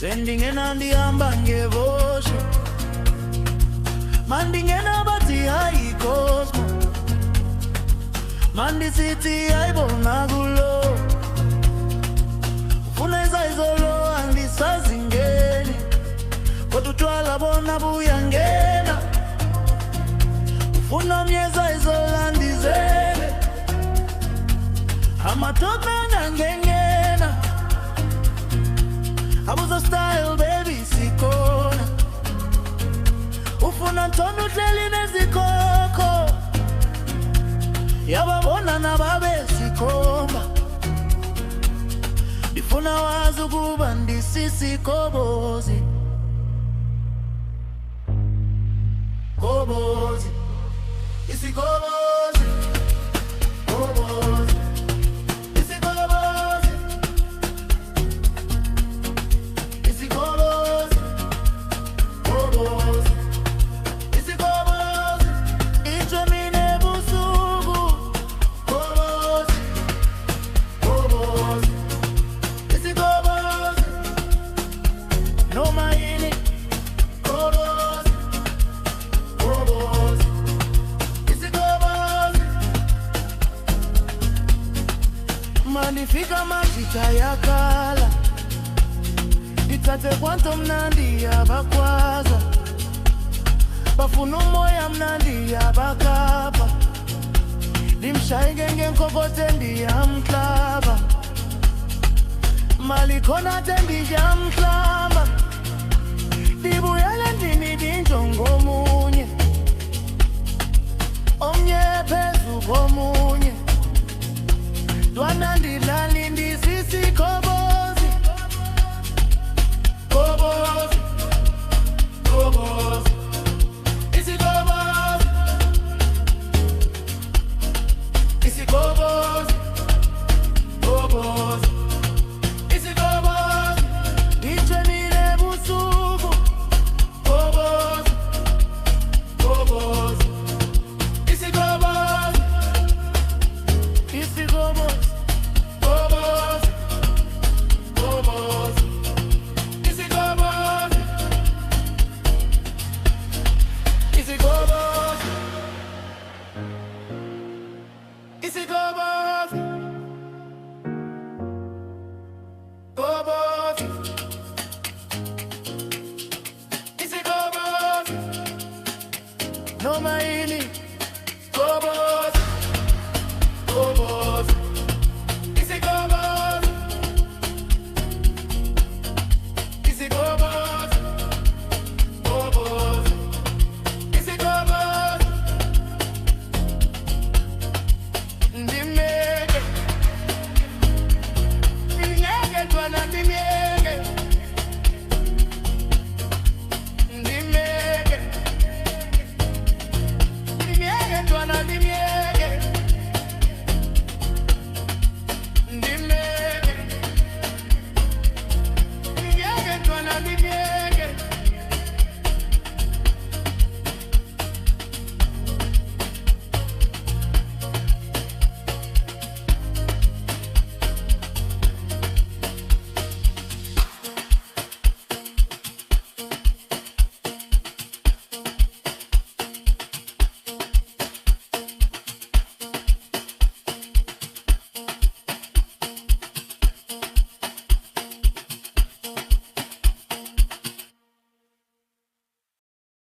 Sendingena ndihamba ngevosho mandingena bathi hayi Cosmo mandisithi ayibona kulo ufuna izayizolo andisazingeni kodwa utshwala bona buyangena ufuna myeza izolo andizele amadoda angangengena abuza style baby sikhona ufuna ntona uhleli nezikoko yababona nababe sikhomba ndifuna wazi ukuba ndisisikobozi kobozi isikobozi kobozi isikobozi isikobozi kobozi isikobozi ichemine busuku kobozi kobozi isikobozi noma yini kobozi kobozi isikobozi malifika majita yakala ithathe kwanto mnandi yabakwaza bafuna umoya mnandi yabakapa limshayike ngenkokote ndiyamhlaba mali khona tendiyamhlaba ndibuyele ndini ndinjongomunye omnye phezu komunye dwana ndilali ndisisikobozi kobozi kobozi isikobozi isikobozi kobozi isikobozi ichemile busuku kobozi kobozi isikobozi isikobozi kobozi kobozi isikobozi isikobozi isikobozi kobozi isikobozi noma yini